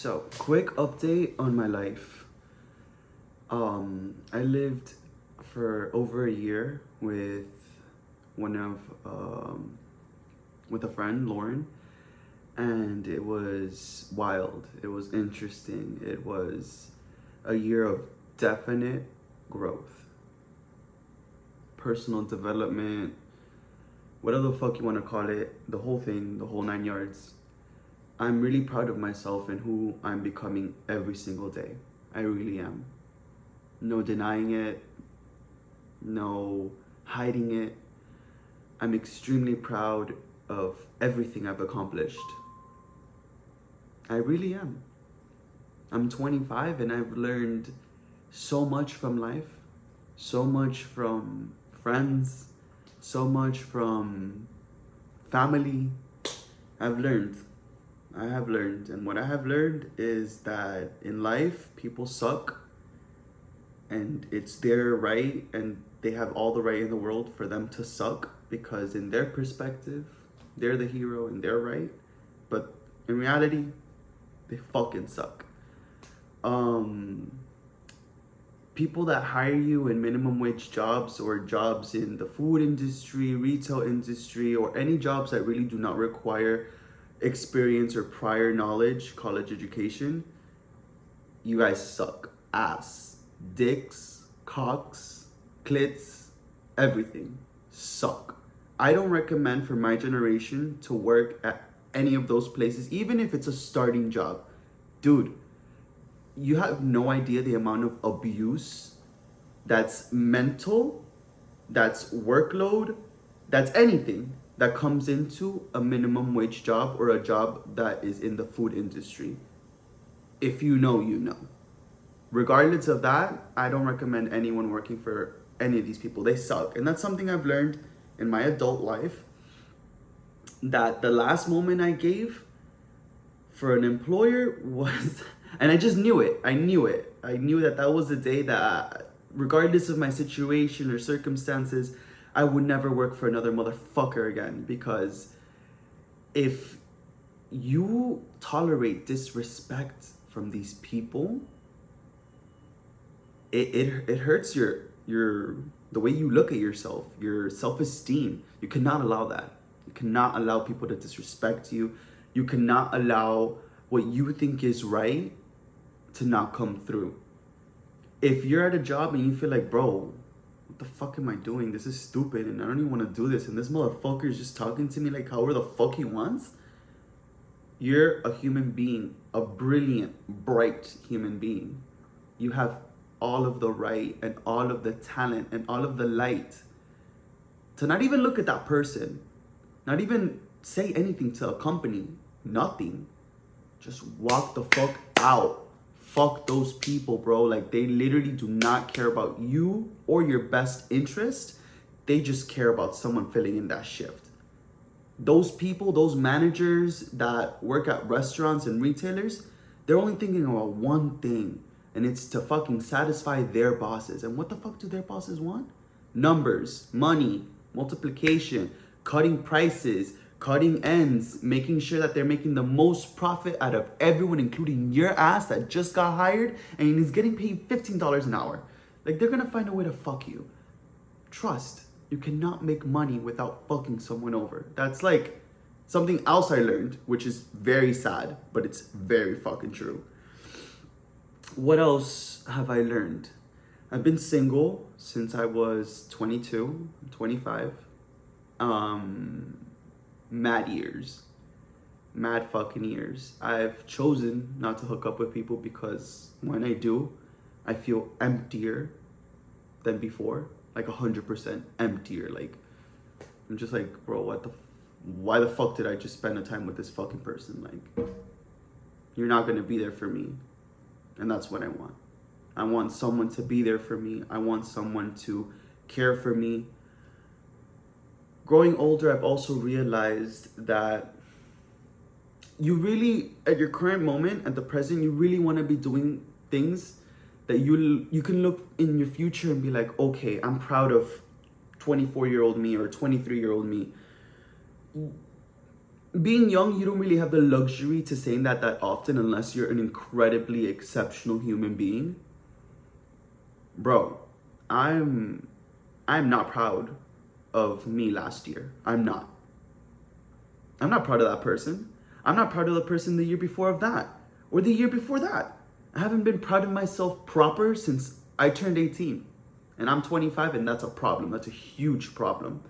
So, quick update on my life. I lived for over a year with one of with a friend, Lauren, and it was wild. It was interesting. It was a year of definite growth, personal development, whatever the fuck you want to call it, the whole thing, the whole 9 yards. I'm really proud of myself and who I'm becoming every single day. I really am. No denying it, no hiding it. I'm extremely proud of everything I've accomplished. I really am. I'm 25 and I've learned so much from life, so much from friends, so much from family. I have learned, and what I have learned is that in life, people suck, and it's their right, and they have all the right in the world for them to suck, because in their perspective, they're the hero and they're right, but in reality, they fucking suck. People that hire you in minimum wage jobs or jobs in the food industry, retail industry, or any jobs that really do not require experience or prior knowledge, college education, you guys suck ass. Dicks, cocks, clits, everything suck. I don't recommend for my generation to work at any of those places, even if it's a starting job. Dude, you have no idea the amount of abuse that's mental, that's workload, that's anything that comes into a minimum wage job or a job that is in the food industry. If you know, you know. Regardless of that, I don't recommend anyone working for any of these people. They suck. And that's something I've learned in my adult life, that the last moment I gave for an employer was, and I just knew it. I knew it. I knew that that was the day that, regardless of my situation or circumstances, I would never work for another motherfucker again. Because if you tolerate disrespect from these people, it hurts your the way you look at yourself, your self-esteem. You cannot allow that. You cannot allow people to disrespect you. You cannot allow what you think is right to not come through. If you're at a job and you feel like, bro, what the fuck am I doing? This is stupid and I don't even want to do this, and this motherfucker is just talking to me like however the fuck he wants. You're a human being, a brilliant, bright human being. You have all of the right and all of the talent and all of the light to not even look at that person, not even say anything to a company, nothing. Just walk the fuck out. Fuck those people, bro. Like, they literally do not care about you or your best interest. They just care about someone filling in that shift. Those people, those managers that work at restaurants and retailers, they're only thinking about one thing, and it's to fucking satisfy their bosses. And what the fuck do their bosses want? Numbers, money, multiplication, cutting prices, cutting ends, making sure that they're making the most profit out of everyone, including your ass that just got hired and is getting paid $15 an hour. Like, they're gonna find a way to fuck you. Trust, you cannot make money without fucking someone over. That's like something else I learned, which is very sad, but it's very fucking true. What else have I learned? I've been single since I was 22, 25. Mad years. Mad fucking years. I've chosen not to hook up with people because when I do, I feel emptier than before. Like 100% emptier. Like, I'm just like, bro, why the fuck did I just spend the time with this fucking person? Like, you're not gonna be there for me. And that's what I want. I want someone to be there for me. I want someone to care for me. Growing older, I've also realized that you really, at your current moment, at the present, you really want to be doing things that you can look in your future and be like, okay, I'm proud of 24-year-old me or 23-year-old me. being young, you don't really have the luxury to saying that often unless you're an incredibly exceptional human being. Bro, I'm not proud of me last year. I'm not. I'm not proud of that person. I'm not proud of the person the year before of that, or the year before that. I haven't been proud of myself proper since I turned 18. And I'm 25, and that's a problem. That's a huge problem.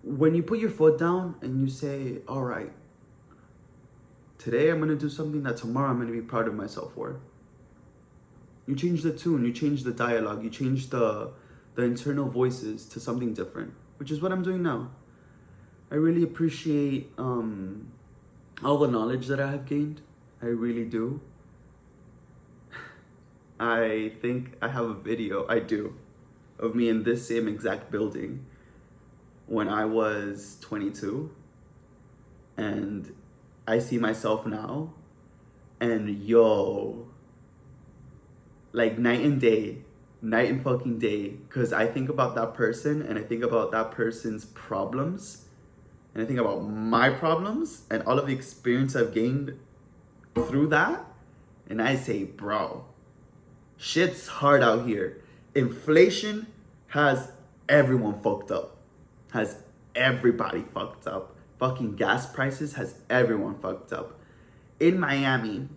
When you put your foot down and you say, all right, today I'm going to do something that tomorrow I'm going to be proud of myself for. You change the tune, you change the dialogue, you change the internal voices to something different, which is what I'm doing now. I really appreciate all the knowledge that I have gained. I really do. I think I have a video, I do, of me in this same exact building when I was 22. And I see myself now, and yo, like night and fucking day. Because I think about that person, and I think about that person's problems, and I think about my problems and all of the experience I've gained through that. And I say, bro, shit's hard out here. Inflation has everyone fucked up. Has everybody fucked up. Fucking gas prices has everyone fucked up. In Miami,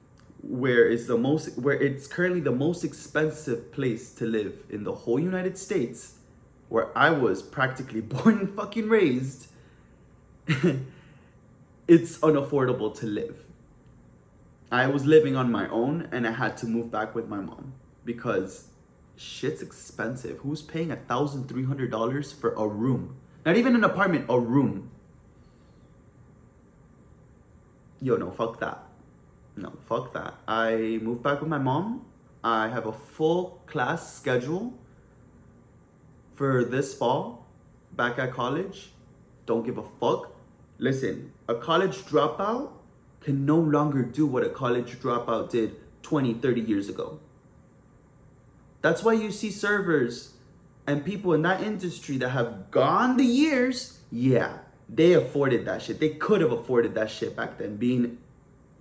where it's currently the most expensive place to live in the whole United States, where I was practically born and fucking raised, it's unaffordable to live. I was living on my own, and I had to move back with my mom because shit's expensive. Who's paying $1,300 for a room? Not even an apartment, a room. Yo, no, fuck that. No, fuck that. I moved back with my mom. I have a full class schedule for this fall, back at college. Don't give a fuck. Listen, a college dropout can no longer do what a college dropout did 20, 30 years ago. That's why you see servers and people in that industry that have gone the years, yeah, they afforded that shit. They could have afforded that shit back then. Being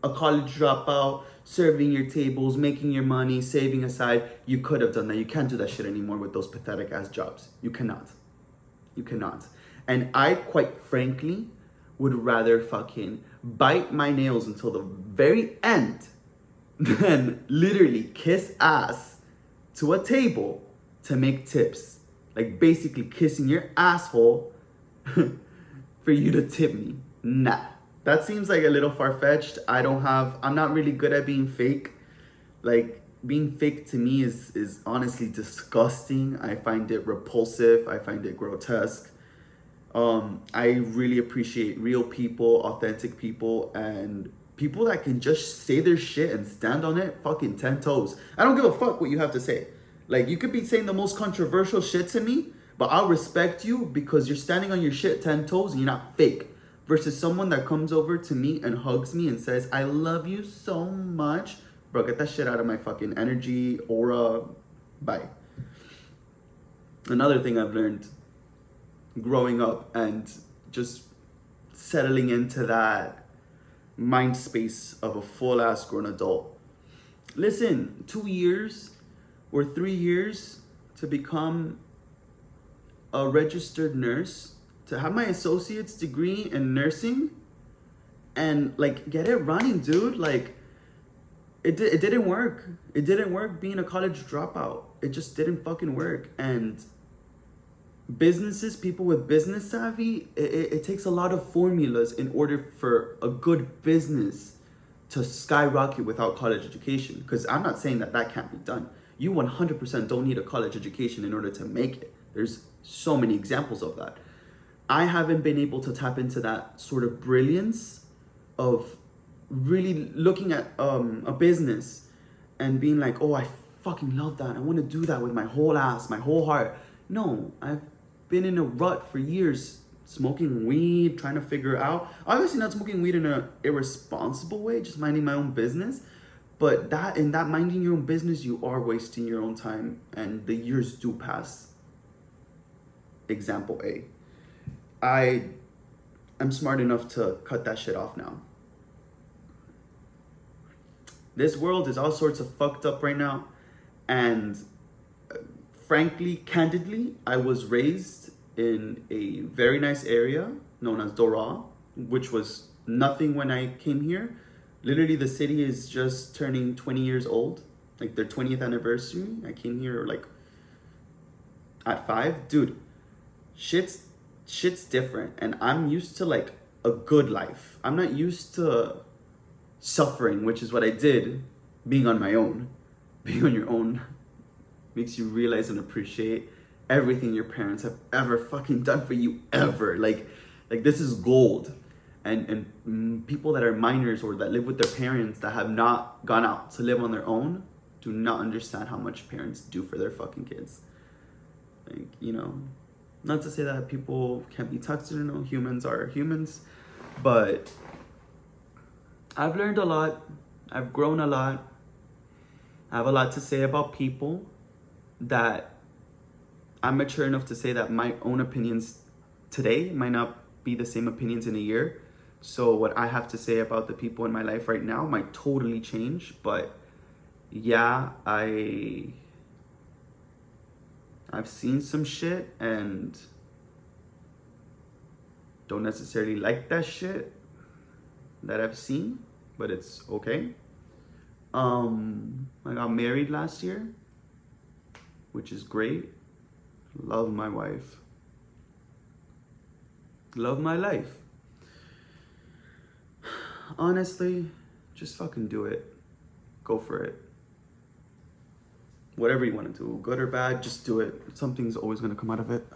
a college dropout, serving your tables, making your money, saving aside, you could have done that. You can't do that shit anymore with those pathetic ass jobs. You cannot. You cannot. And I, quite frankly, would rather fucking bite my nails until the very end than literally kiss ass to a table to make tips. Like basically kissing your asshole for you to tip me. Nah. That seems like a little far-fetched. I'm not really good at being fake. Like, being fake to me is honestly disgusting. I find it repulsive. I find it grotesque. I really appreciate real people, authentic people, and people that can just say their shit and stand on it fucking 10 toes. I don't give a fuck what you have to say. Like, you could be saying the most controversial shit to me, but I'll respect you because you're standing on your shit 10 toes and you're not fake. Versus someone that comes over to me and hugs me and says, I love you so much. Bro, get that shit out of my fucking energy, aura. Bye. Another thing I've learned growing up and just settling into that mind space of a full-ass grown adult. Listen, 2 years or 3 years to become a registered nurse, to have my associate's degree in nursing and like get it running, dude. Like it didn't work. It didn't work being a college dropout. It just didn't fucking work. And businesses, people with business savvy, it takes a lot of formulas in order for a good business to skyrocket without college education. Because I'm not saying that can't be done. You 100% don't need a college education in order to make it. There's so many examples of that. I haven't been able to tap into that sort of brilliance of really looking at a business and being like, oh, I fucking love that. I want to do that with my whole ass, my whole heart. No, I've been in a rut for years, smoking weed, trying to figure out. Obviously not smoking weed in an irresponsible way, just minding my own business. But in that minding your own business, you are wasting your own time and the years do pass. Example A. I I'm smart enough to cut that shit off now. This world is all sorts of fucked up right now. And frankly, candidly, I was raised in a very nice area known as Dora, which was nothing when I came here. Literally, the city is just turning 20 years old, like their 20th anniversary. I came here like at 5. Dude, shit's different, and I'm used to like a good life. I'm not used to suffering, which is what I did being on my own. Being on your own makes you realize and appreciate everything your parents have ever fucking done for you ever. Like this is gold. And people that are minors or that live with their parents that have not gone out to live on their own do not understand how much parents do for their fucking kids. Like, you know, not to say that people can't be toxic, you know, humans are humans, but I've learned a lot. I've grown a lot. I have a lot to say about people that I'm mature enough to say that my own opinions today might not be the same opinions in a year. So what I have to say about the people in my life right now might totally change. But yeah, I've seen some shit and don't necessarily like that shit that I've seen, but it's okay. I got married last year, which is great. Love my wife. Love my life. Honestly, just fucking do it. Go for it. Whatever you want to do, good or bad, just do it. Something's always gonna come out of it.